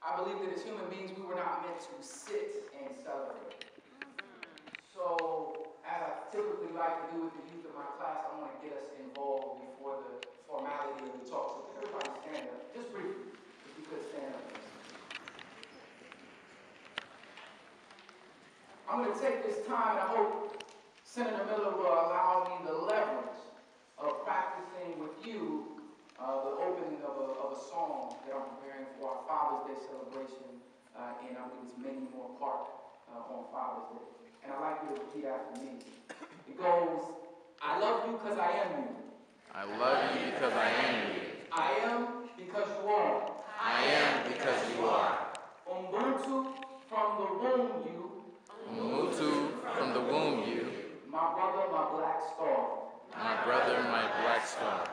I believe that as human beings, we were not meant to sit and celebrate. So, as I typically like to do with the youth of my class, I want to get us involved before the formality of the talk. So, can everybody stand up? Just briefly, if you could stand up. I'm going to take this time, and I hope Senator Miller will allow me the leverage of practicing with you the opening of a song that I'm preparing for our Father's Day celebration, and I believe it's Many More Park on Father's Day. And I'd like you to repeat after me. It goes, I love you because I am you. I love you because I am you. I am because you are. I am because you are. Ubuntu from the womb you. Ubuntu from the womb you. My brother, my black star. My brother, my black star.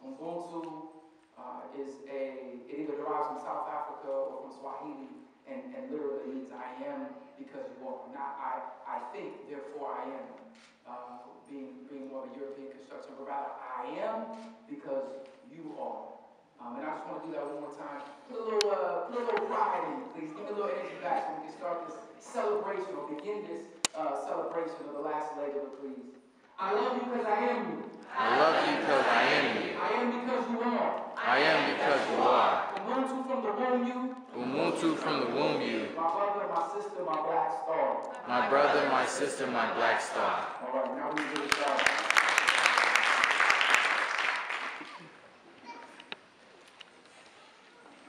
Ubuntu it either derives from South Africa or from Swahili, and literally means I am because you are. Not I think, therefore I am. Being more of a European construction, but rather I am because you are. And I just want to do that one more time. Put a little pride in it, please. Give me a little energy back so we can start this celebration or begin this celebration of the last leg of it, please. I love you because I am you. I love you because I am you. I am because you are. I am because you are. Ubuntu from the womb you. Ubuntu from the womb you. My brother, my sister, my black star. My brother, my sister, my black star. All right, now we get it started.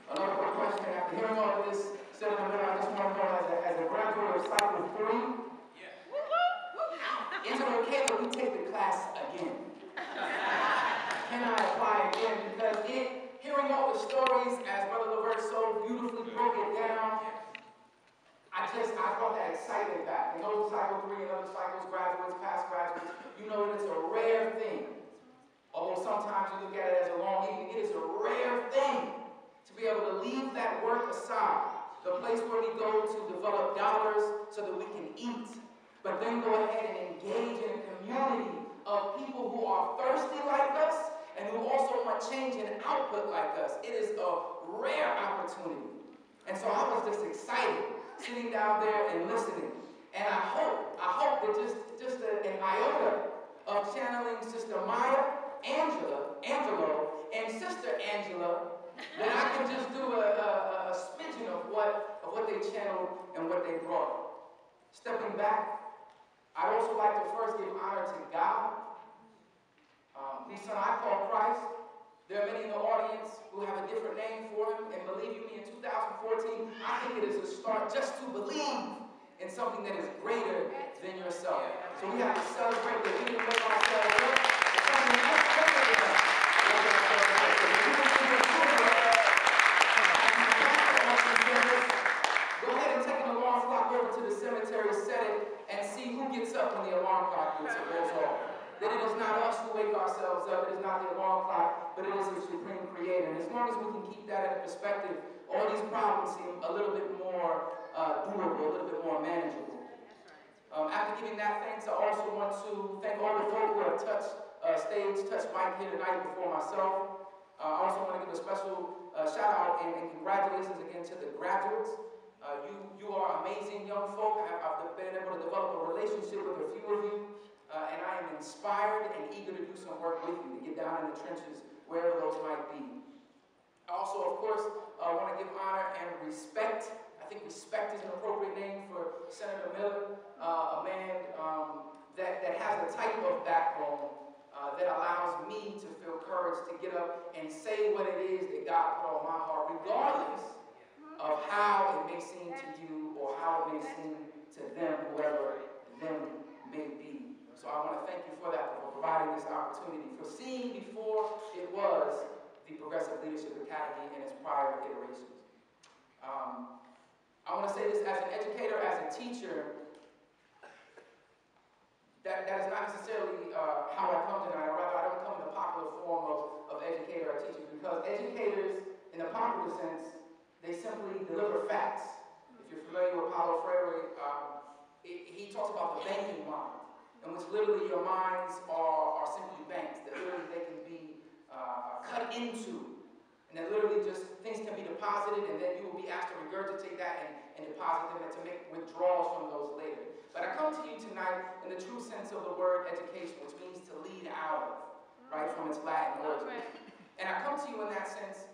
Another quick question. After hearing all of this, Senator Miller, I just want to know, as a graduate of Cycle 3, is it okay that we take the class again? Can I apply again? Because hearing all the stories, as Brother Levert so beautifully broke it down, I brought that excitement back. And those Cycle 3 and other cycles, graduates, past graduates, you know that it's a rare thing. Although sometimes you look at it as a long evening, it is a rare thing to be able to leave that work aside, the place where we go to develop dollars so that we can eat, but then go ahead and engage in a community of people who are thirsty like us and who also want change and output like us. It is a rare opportunity. And so I was just excited sitting down there and listening. And I hope that just an iota of channeling Sister Maya, Angelo, and Sister Angela, that I can just do a smidgen of what they channeled and what they brought. Stepping back, I'd also like to first give honor to God, the Son I call Christ. There are many in the audience who have a different name for him, and believe you me, in 2014, I think it is a start just to believe in something that is greater than yourself. So we have to celebrate that we can make ourselves up. It's something much greater than us. Go ahead and take an alarm clock over to the cemetery, set it, and see who gets up when the alarm clock goes off. That it is not us who wake ourselves up, it is not the alarm clock, but it is the Supreme Creator. And as long as we can keep that in perspective, all these problems seem a little bit more doable, a little bit more manageable. After giving that thanks, I also want to thank all the folk who have touched mic here tonight before myself. I also want to give a special shout out and congratulations again to the graduates. You are amazing young folk. I've been able to develop a relationship with a few of you, and I am inspired and eager to do some work with you, to get down in the trenches, wherever those might be. I also, of course, want to give honor and respect. I think respect is an appropriate name for Senator Miller, a man that has a type of backbone that allows me to feel courage to get up and say what it is that God put on my heart, regardless of how it may seem to you or how it may seem to them, whoever them may be. So I want to thank you for that, for providing this opportunity, for seeing before it was the Progressive Leadership Academy in its prior iterations. I want to say this as an educator, as a teacher, that is not necessarily how I come tonight, or rather I don't come in the popular form of educator or teacher, because educators, in the popular sense, they simply deliver facts. If you're familiar with Paulo Freire, he talks about the banking mind, in which literally your minds are simply banks, that literally they can be cut into, and that literally just things can be deposited and then you will be asked to regurgitate deposit them and to make withdrawals from those later. But I come to you tonight in the true sense of the word education, which means to lead out of, right, from its Latin origin. And I come to you in that sense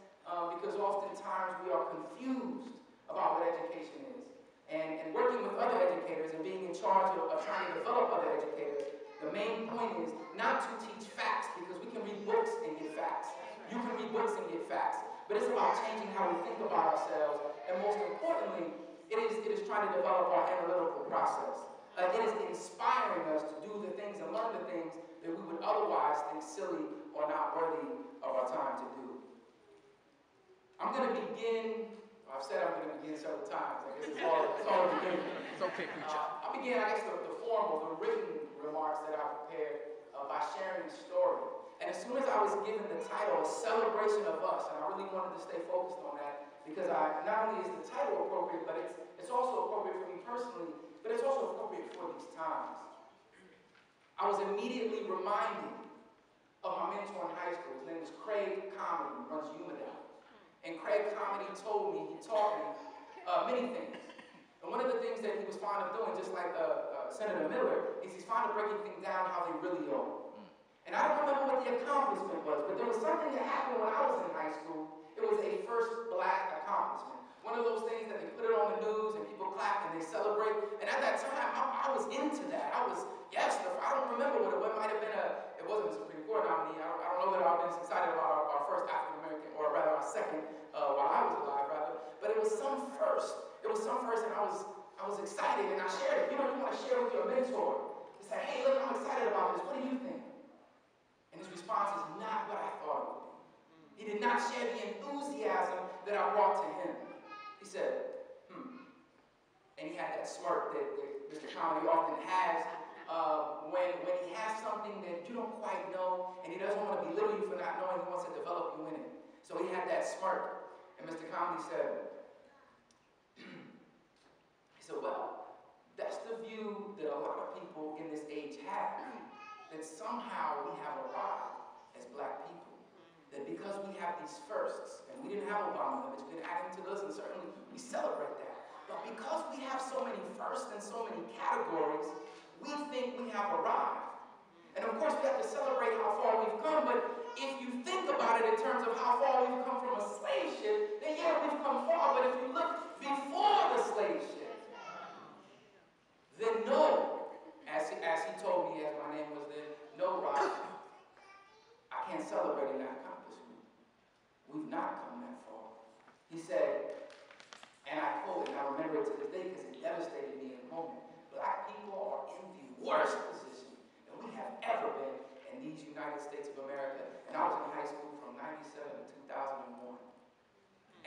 because oftentimes we are confused about what education is. And working with other educators and being in charge of trying to develop other educators, the main point is not to teach facts, because we can read books and get facts. You can read books and get facts. But it's about changing how we think about ourselves. And most importantly, it is trying to develop our analytical process. It is inspiring us to do the things and learn the things that we would otherwise think silly or not worthy of our time to do. I'm going to begin, I've said I'm going to begin several times. I guess it's all the beginning. It's okay, preacher. I'll begin, I guess, the formal, the written remarks that I prepared by sharing a story. And as soon as I was given the title, A Celebration of Us, and I really wanted to stay focused on that, because not only is the title appropriate, but it's also appropriate for me personally, but it's also appropriate for these times. I was immediately reminded of my mentor in high school. His name is Craig Comedy, who runs Umadal. And Craig Comedy taught me many things. And one of the things that he was fond of doing, just like Senator Miller, is he's fond of breaking things down how they really are. And I don't remember what the accomplishment was, but there was something that happened when I was in high school. It was a first black accomplishment. One of those things that they put it on the news and people clap and they celebrate. And at that time, I was into that. I don't remember what it might have been it wasn't a Supreme Court nominee. I don't know that I've been excited about our first African-American, or rather our second, while I was alive, rather. But it was some first. It was some first, and I was excited, and I shared it. You know, you want to share with your mentor. You say, hey, look, I'm excited about this. What do you think? And his response is not what I thought it would be. He did not share the enthusiasm that I brought to him. He said, And he had that smirk that Mr. Comedy often has when he has something that you don't quite know, and he doesn't want to belittle you for not knowing. He wants to develop you in it. So he had that smirk. And Mr. Comedy said, well, that's the view that a lot of people in this age have, that somehow we have arrived as black people. That because we have these firsts, and we didn't have Obama, it's been added to us, and certainly we celebrate that. But because we have so many firsts and so many categories, we think we have arrived. And of course we have to celebrate how far we've come, but if you think about it in terms of how far we've come from a slave ship, then yeah, we've come far, but if you look before the slave ship, then no, as he told me, as my name was then, no, Rob, I can't celebrate that accomplishment. We've not come that far. He said, and I quote, and I remember it to this day because it devastated me in the moment, black people are in the worst position that we have ever been in these United States of America. And I was in high school from 97 to 2001.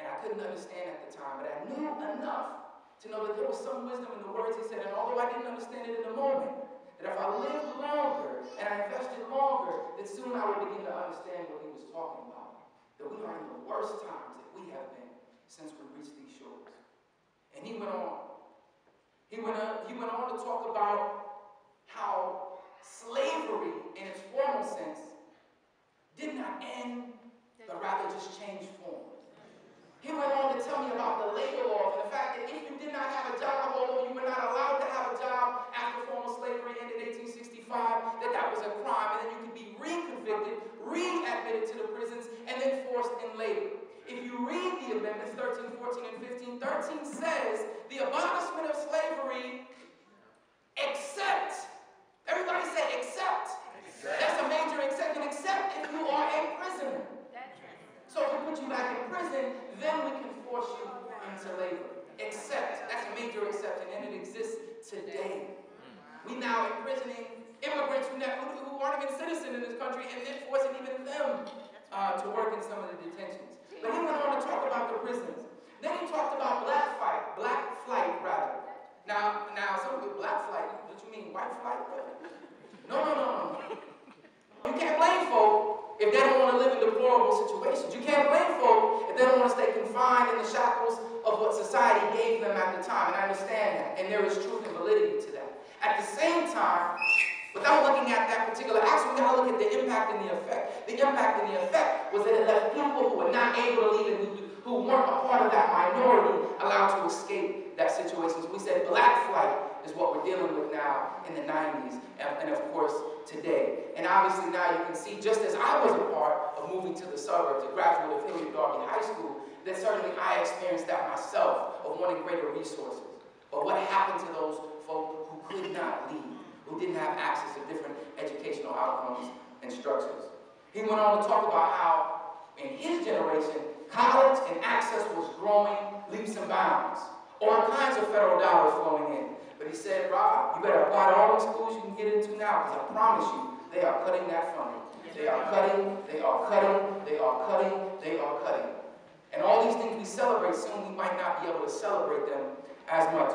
And I couldn't understand at the time, but I knew enough to know that there was some wisdom in the words he said, and although I didn't understand it in the moment, that if I lived longer and I invested longer, that soon I would begin to understand what he was talking about. That we are in the worst times that we have been since we reached these shores. And he went on. He went on to talk about how slavery in its formal sense did not end, but rather just changed form. He went on to tell me about the labor laws and the fact that if you did not have a job, although you were not allowed to have a job after formal slavery ended in 1865, that was a crime, and then you could be reconvicted, readmitted to the prisons, and then forced in labor. If you read the amendments 13, 14, and 15, 13 says the abolishment of slavery except, everybody say except. That's a major exception, except if you are a prisoner. So if we put you back in prison, then we can force you into labor. Except, that's a major exception, and it exists today. We now imprisoning immigrants who aren't even citizens in this country, and then forcing even them to work in some of the detentions. But he went on to talk about the prisons. Then he talked about black flight. Now some of you, black flight, what you mean, white flight, brother? No. You can't blame folk if they don't want to live in deplorable situations. You can't blame folk if they don't want to stay confined in the shackles of what society gave them at the time. And I understand that. And there is truth and validity to that. At the same time, without looking at that particular action, we got to look at the impact and the effect. The impact and the effect was that it left people who were not able to leave and who weren't a part of that minority allowed to escape that situation. So we said black flight is what we're dealing with now in the 90s and of course today. And obviously now you can see, just as I was a part of moving to the suburbs, a graduate of Hilliard Darby High School, that certainly I experienced that myself of wanting greater resources. But what happened to those folk who could not leave, who didn't have access to different educational outcomes and structures? He went on to talk about how in his generation, college and access was growing leaps and bounds. All kinds of federal dollars flowing in. But he said, Rob, you better apply to all the schools you can get into now, because I promise you, they are cutting that funding. They are cutting, they are cutting, they are cutting, they are cutting. And all these things we celebrate, soon we might not be able to celebrate them as much.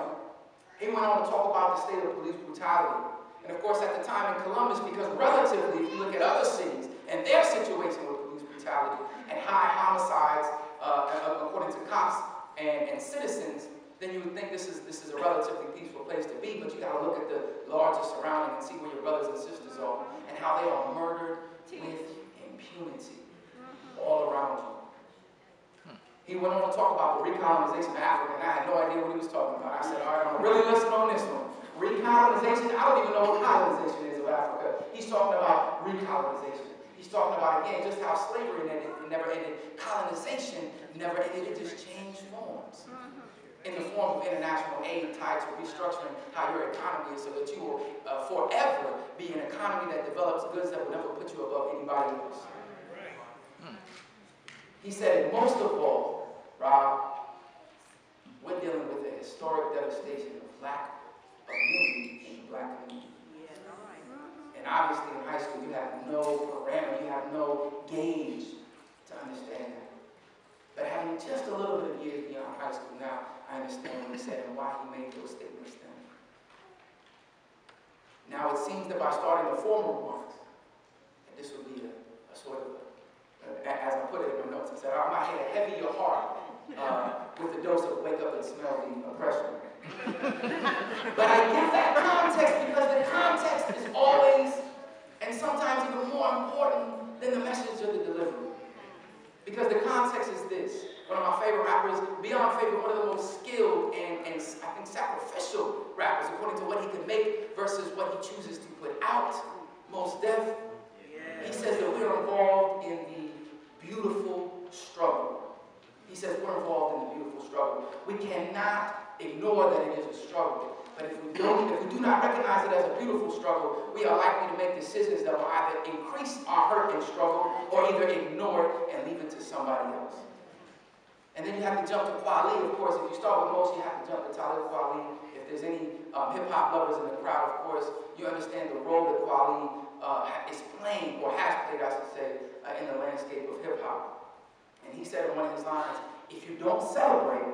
He went on to talk about the state of police brutality. And of course, at the time in Columbus, because relatively, if you look at other cities and their situation with police brutality and high homicides, according to cops and citizens, then you would think this is a relatively peaceful place to be, but you got to look at the larger surrounding and see where your brothers and sisters are and how they are murdered with impunity all around you. He went on to talk about the recolonization of Africa, and I had no idea what he was talking about. I said, all right, I'm going to really listen on this one. Recolonization, I don't even know what colonization is of Africa. He's talking about recolonization. He's talking about, again, just how slavery never ended. Colonization never ended. It just changed forms. In the form of international aid tied to restructuring how your economy is so that you will forever be an economy that develops goods that will never put you above anybody else. He said, most of all, Rob, we're dealing with the historic devastation of lack of unity in the black community. And obviously in high school you have no parameter, you have no gauge to understand that. But having just a little bit of years beyond high school now, I understand what he said and why he made those statements then. Now it seems that by starting the former remarks, that this would be a sort of, as I put it in my notes, I said, I might hit a heavier heart with the dose of wake up and smell the oppression. But I give that context because the context is always, and sometimes even more important than the message or the delivery. Because the context is this. One of my favorite rappers, beyond favorite, one of the most skilled and I think sacrificial rappers according to what he can make versus what he chooses to put out. Mos Def. He says that we're involved in the beautiful struggle. He says we're involved in the beautiful struggle. We cannot ignore that it is a struggle. But if we do not recognize it as a beautiful struggle, we are likely to make decisions that will either increase our hurt and struggle or either ignore it and leave it to somebody else. And then you have to jump to Kweli. Of course, if you start with Mos, you have to jump to Talib Kweli. If there's any hip-hop lovers in the crowd, of course, you understand the role that Kweli is playing, or has played, I should say, in the landscape of hip-hop. And he said in one of his lines, if you don't celebrate,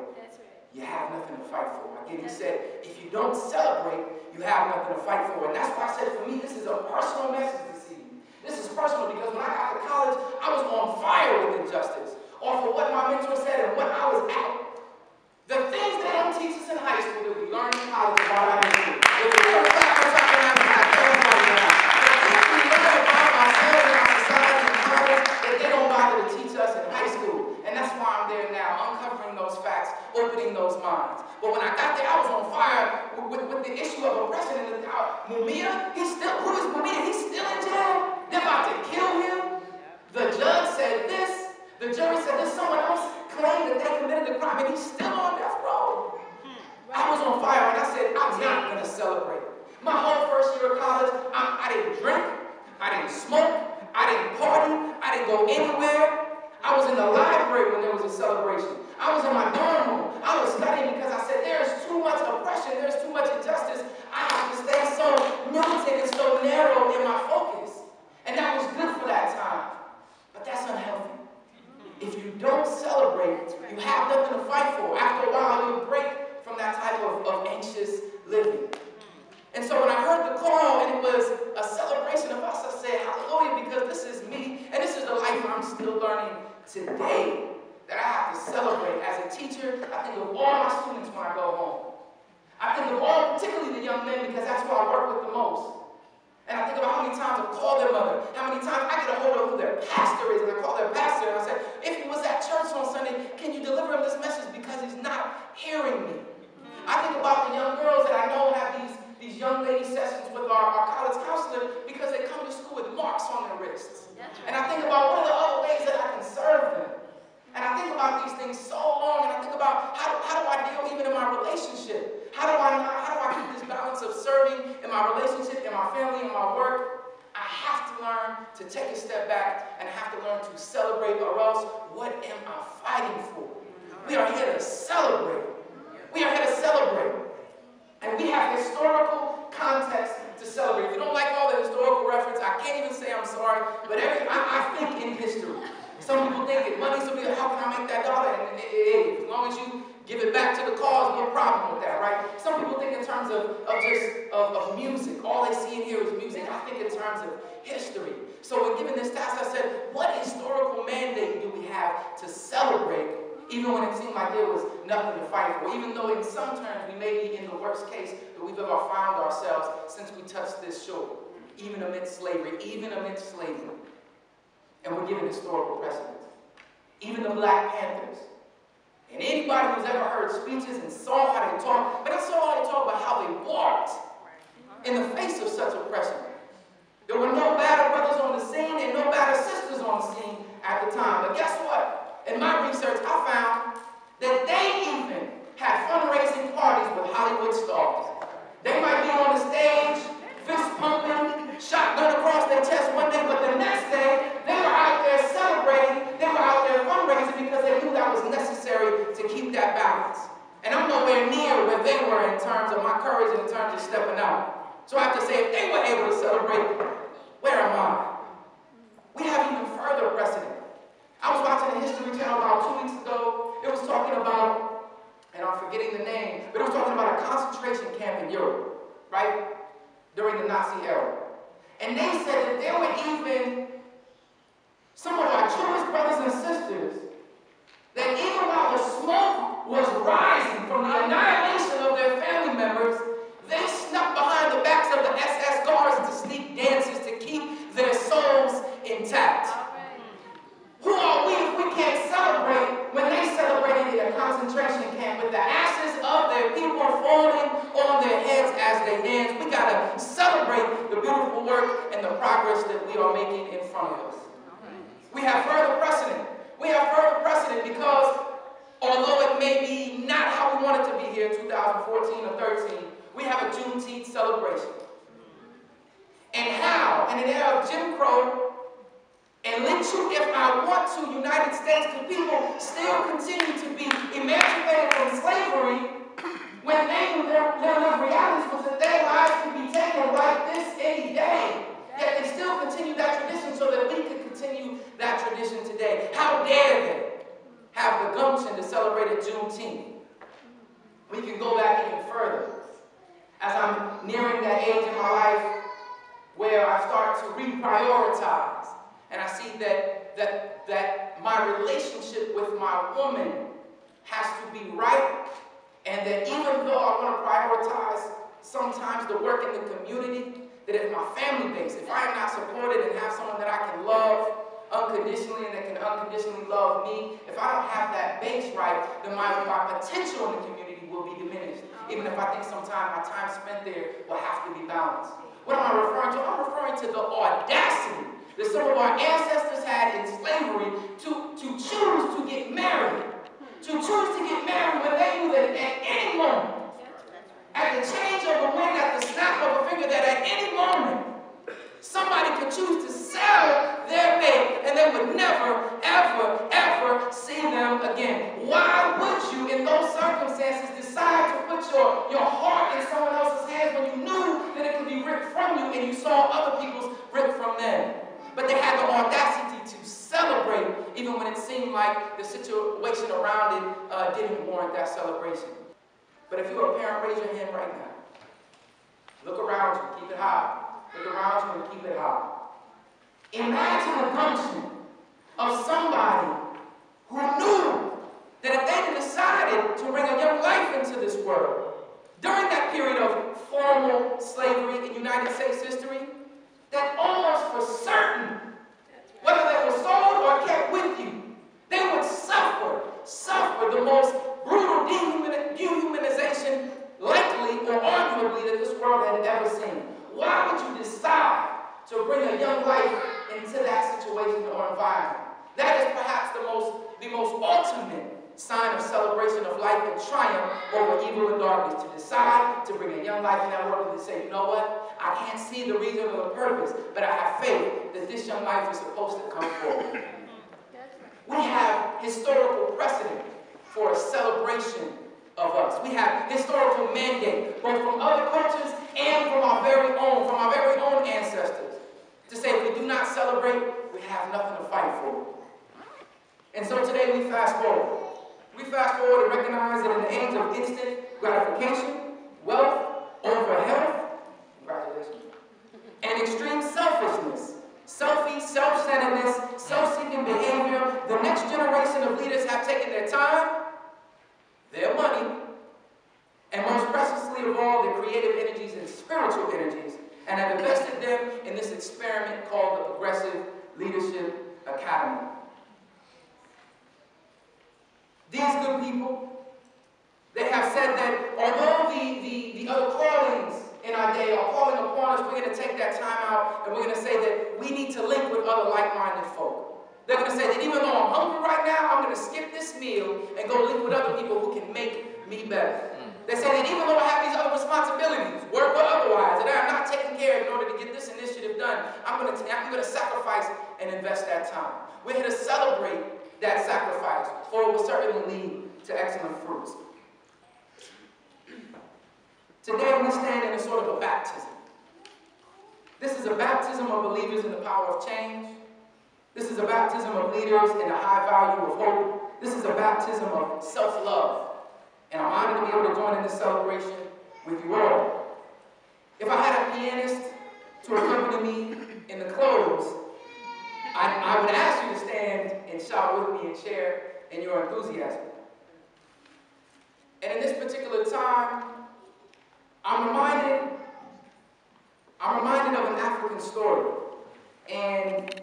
you have nothing to fight for. Again, he said, if you don't celebrate, you have nothing to fight for. And that's why I said, for me, this is a personal message this evening. This is personal because when I got to college, I was on fire with injustice. Or for what my mentor said and what I was at. The things they don't teach us in high school that we learn in college about our history. If we're a fact, we're talking about everybody now. The things we learn about ourselves and our society in college that they don't bother to teach us in high school. And that's why I'm there now, uncovering those facts, opening those minds. But when I got there, I was on fire with the issue of oppression. And Mumia, who is Mumia? He's still in jail. They're about to kill him. The judge said this. The jury said this. Someone else claimed that they committed the crime, and he's still on death row. I was on fire, and I said, I'm not going to celebrate. My whole first year of college, I didn't drink. I didn't smoke. I didn't party. I didn't go anywhere. I was in the library when there was a celebration. I was in my dorm room. I was studying because I said, there's too much oppression. There's too much injustice. I have to stay so militant and so narrow in my focus. And that was good for that time. But that's unhealthy. If you don't celebrate, you have nothing to fight for. After a while, you'll break from that type of anxious living. And so when I heard the call and it was a celebration of us, I said, hallelujah, because this is me and this is the life I'm still learning today that I have to celebrate. As a teacher, I think of all my students when I go home. I think of all, particularly the young men, because that's who I work with the most. And I think about how many times I've called their mother, how many times I get a hold of who their pastor is, and I call their pastor and I say, if he was at church on Sunday, can you deliver him this message because he's not hearing me? to take a step back and have to learn to celebrate, or else what am I fighting for? We are here to celebrate. We are here to celebrate. And we have historical context to celebrate. If you don't like all the historical reference, I can't even say I'm sorry, but I think in history. Some people think it money, some people, how can I make that dollar? And as long as you give it back to the cause, no problem with that, right? Some people think in terms of music. All they see in here is music. I think in terms of history. So when given this task, I said, what historical mandate do we have to celebrate, even when it seemed like there was nothing to fight for? Even though in some terms we may be in the worst case that we've ever found ourselves since we touched this shore, even amidst slavery, And we're given historical precedent. Even the Black Panthers. And anybody who's ever heard speeches and saw how they talk, but I saw how they talk about how they walked in the face of such oppression. There were no battle brothers on the scene and no battle sisters on the scene at the time. But guess what? In my research, I found that they even had fundraising parties with Hollywood stars. They might be on the stage, fist pumping, shotgun across their chest one day, but the next day, they were out there celebrating, they were out there fundraising because they knew that was necessary to keep that balance. And I'm nowhere near where they were in terms of my courage and in terms of stepping out. So I have to say, if they were able to celebrate, where am I? We have even further precedent. I was watching the History Channel about 2 weeks ago. It was talking about, and I'm forgetting the name, but it was talking about a concentration camp in Europe, right? During the Nazi era. And they said that there were even some of our Jewish brothers and sisters that even while the smoke was rising from the annihilation of their family members, they snuck behind the backs of the SS guards to sneak dances to keep their souls intact. Who are we if we can't celebrate when they celebrated in a concentration camp with the ashes of their people falling on their heads as they dance? We got to celebrate the beautiful work and the progress that we are making in front of us. We have further precedent. We have further precedent because although it may be not how we want it to be here in 2014 or 13, we have a Juneteenth celebration. And how, in an era of Jim Crow, and lynching if I want to, United States, can people still continue to be emancipated from slavery when they knew their reality was that their lives could be taken like this any day? Yet they still continue that tradition so that we can continue that tradition today. How dare they have the gumption to celebrate a Juneteenth? We can go back even further. As I'm nearing that age in my life where I start to reprioritize, and I see that my relationship with my woman has to be right, and that even though I want to prioritize sometimes the work in the community, that if my family base, if I am not supported and have someone that I can love unconditionally and that can unconditionally love me, if I don't have that base right, then my potential in the community will be diminished. Even if I think sometimes my time spent there will have to be balanced. What am I referring to? I'm referring to the audacity that some of our ancestors had in slavery to choose to get married. To choose to get married when they knew that at any moment, at the change of a wind, at the snap of a finger, that at any moment, somebody could choose to sell their mate and they would never, ever, ever see them again. Why would you, in those circumstances, decide to put your heart in someone else's hands when you knew that it could be ripped from you and you saw other people's ripped from them? But they had the audacity to celebrate even when it seemed like the situation around it didn't warrant that celebration. But if you're a parent, raise your hand right now. Look around you, keep it high. Look around you and keep it high. Imagine the gumption of somebody who knew that if they had decided to bring a young life into this world during that period of formal slavery in United States history, that almost for certain, whether they were sold or kept with you, they would suffer the most brutal dehumanization likely or arguably that this world had ever seen. Why would you decide to bring a young life into that situation or environment? That is perhaps the most ultimate sign of celebration of life and triumph over evil and darkness, to decide to bring a young life in that world and to say, you know what? I can't see the reason or the purpose, but I have faith that this young life is supposed to come forward. We have historical precedent for a celebration of us. We have historical mandate, both from other cultures and from our very own ancestors, to say if we do not celebrate, we have nothing to fight for. And so today we fast forward. We fast forward and recognize that in the age of instant gratification, wealth over health, congratulations, and extreme selfishness, selfie, self-centeredness, self-seeking behavior, the next generation of leaders have taken their time, their money, and most preciously of all, their creative energies and spiritual energies, and have invested them in this experiment called the Progressive Leadership Academy. These good people, they have said that although the other callings in our day are calling upon us, we're going to take that time out and we're going to say that we need to link with other like-minded folk. They're going to say that even though I'm hungry right now, I'm going to skip this meal and go link with other people who can make me better. They say that even though I have these other responsibilities, work or otherwise, that I'm not taking care of in order to get this initiative done, I'm going to sacrifice and invest that time. We're here to celebrate that sacrifice, for it will certainly lead to excellent fruits. Today we stand in a sort of a baptism. This is a baptism of believers in the power of change. This is a baptism of leaders in the high value of hope. This is a baptism of self-love. And I'm honored to be able to join in this celebration with you all. If I had a pianist to accompany me in the close, I would ask you to stand and shout with me and share in your enthusiasm. And in this particular time, I'm reminded of an African story. And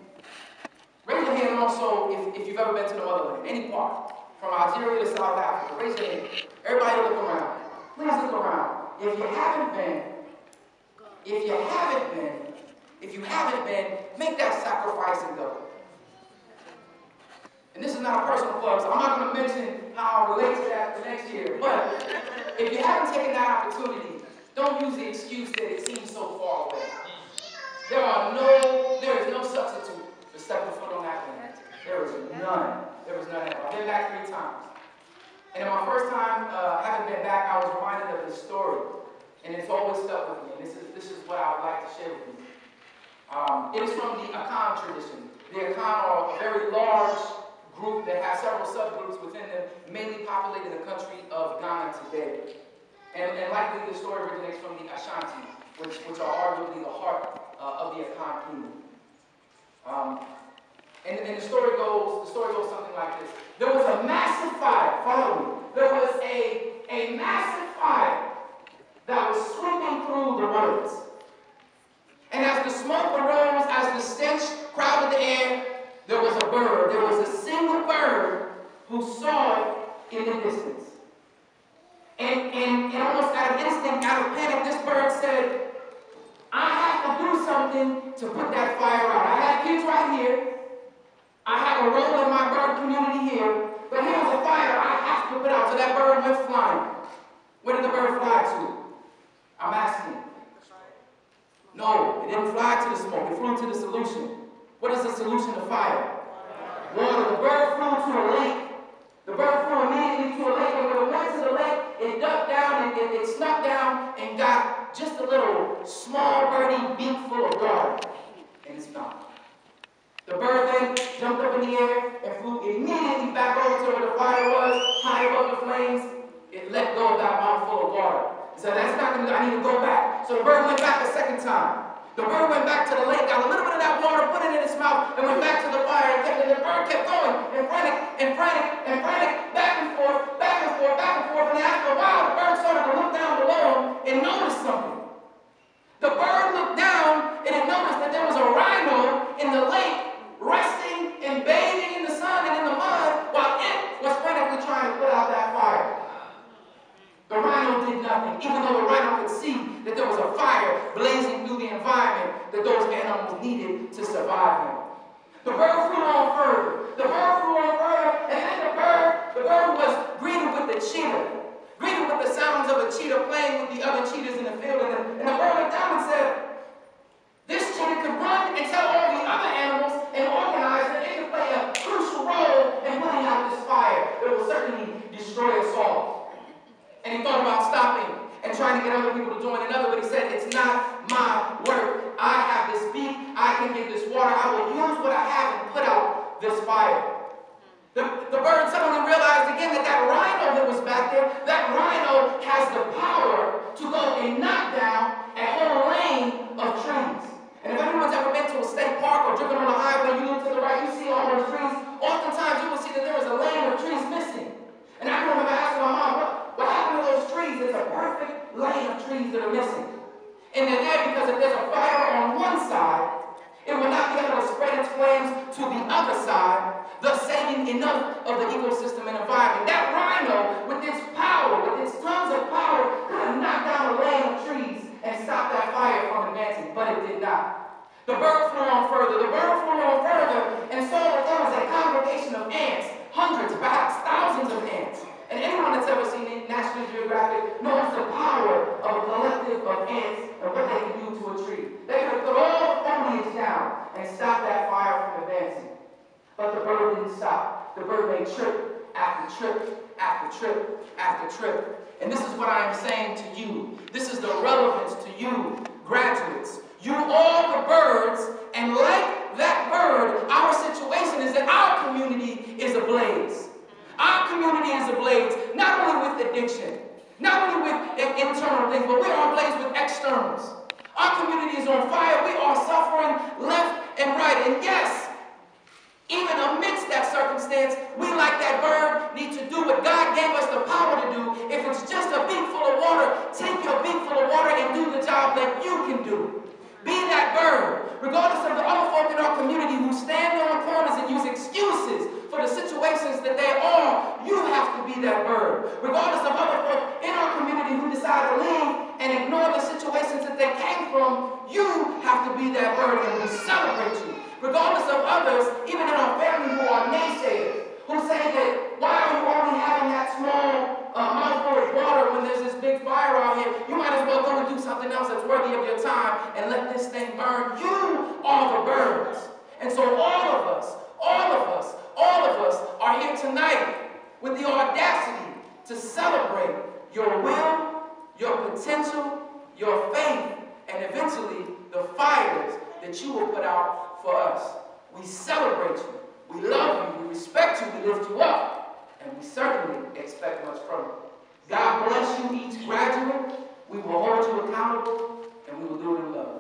raise your hand also if you've ever been to the motherland, any part, from Algeria to South Africa. Raise your hand. Everybody look around. Please look around. If you haven't been, make that sacrifice and go. And this is not a personal plug, so I'm not going to mention how I relate to that for next year. But if you haven't taken that opportunity, don't use the excuse that it seems so far away. There is no substitute for stepping foot on that land. There is none. There was none at all. I've been back 3 times. And in my first time having been back, I was reminded of this story. And it's always stuck with me. And this is what I would like to share with you. It is from the Akan tradition. The Akan are a very large group that has several subgroups within them, mainly populating the country of Ghana today. And likely the story originates from the Ashanti, which are arguably the heart of the Akan kingdom. And the story goes something like this. There was a massive fire, follow me. There was a massive fire that was sweeping through the woods. And as the smoke arose, as the stench crowded the air, there was a bird. There was a single bird who saw it in the distance. And almost out of instinct, out of panic, this bird said, I have to do something to put that fire out. I have kids right here. I have a role in my bird community here. But here's a fire I have to put out. So that bird went flying. Where did the bird fly to? I'm asking. No, it didn't fly to the smoke. It flew to the solution. What is the solution to fire? Water. The bird flew to a lake. The bird flew immediately to a lake, and when it went to the lake, it ducked down and it snuck down and got just a little small birdie beak full of water in its mouth. The bird then jumped up in the air and flew immediately back over to where the fire was, high above the flames. It let go of that mouthful of water. It said, that's not going to do, I need to go back. So the bird went back a second time. The bird went back to the lake, got a little bit of that water, put it in its mouth, and went back to the fire. And the bird kept going, and frantic, back and forth, back and forth, back and forth. And after a while, the bird started to look down below and noticed something. The bird looked down, and it noticed that there was a rhino in the lake, resting and bathing in the sun and in the mud, while it was frantically trying to put out that fire. The rhino did nothing, even though the rhino could see that there was a fire blazing through the environment that those animals needed to survive in. The bird flew on further. And then the bird The bird was greeted with the cheetah, greeted with the sounds of a cheetah playing with the other cheetahs in the field. And the bird looked down and said, this cheetah could run and tell all the other animals and organize that they could play a crucial role in putting out this fire that will certainly destroy us all. And he thought about stopping and trying to get other people to join another, but he said, it's not my work. I have this beak, I can get this water, I will use what I have and put out this fire. The bird suddenly realized again that that rhino that was back there, that rhino has the power to go and knock down a whole lane of trees. And if anyone's ever been to a state park or driven on a highway, you look to the right, you see all those trees. Oftentimes you will see that there is a lane of trees missing. And I can remember asking my mom, what happened to those trees? It's a perfect lane of trees that are missing. And they're there because if there's a fire on one side, it will not be able to spread its flames to the other side, thus saving enough of the ecosystem and environment. That rhino, with its power, with its tons of power, could have knocked down a lane of trees and stopped that fire from advancing, but it did not. The bird flew on further. The bird flew on further and saw that there was a congregation of ants, hundreds, perhaps thousands of ants. And anyone that's ever seen National Geographic knows the power of a collective of ants and what they can do to a tree. They could have put all the foliage down and stop that fire from advancing. But the bird didn't stop. The bird made trip after trip after trip after trip. And this is what I am saying to you. This is the relevance to you, graduates. You all the birds, and like that bird, our situation is that our community is ablaze. Our community is ablaze, not only with addiction, not only with internal things, but we are ablaze with externals. Our community is on fire. We are suffering left and right. And yes, even amidst that circumstance, we, like that bird, need to do what God gave us the power to do. If it's just a beak full of water, take your beak full of water and do the job that you can do. Be that bird. Regardless of the other folk in our community who stand on corners and use excuses for the situations that they are, you have to be that bird. Regardless of other folk in our community who decide to leave and ignore the situations that they came from, you have to be that bird, and we celebrate you. Regardless of others, even in our family who are naysayers, who say that, why are you only having that small mouthful of water when there's this big fire out here? You might as well go and do something else that's worthy of your time and let this thing burn. You are the birds. And so all of us are here tonight with the audacity to celebrate your will, your potential, your faith, and eventually the fires that you will put out for us. We celebrate you. We love you. We respect you. We lift you up. And we certainly expect much from you. God bless you, each graduate. We will hold you accountable, and we will do it in love.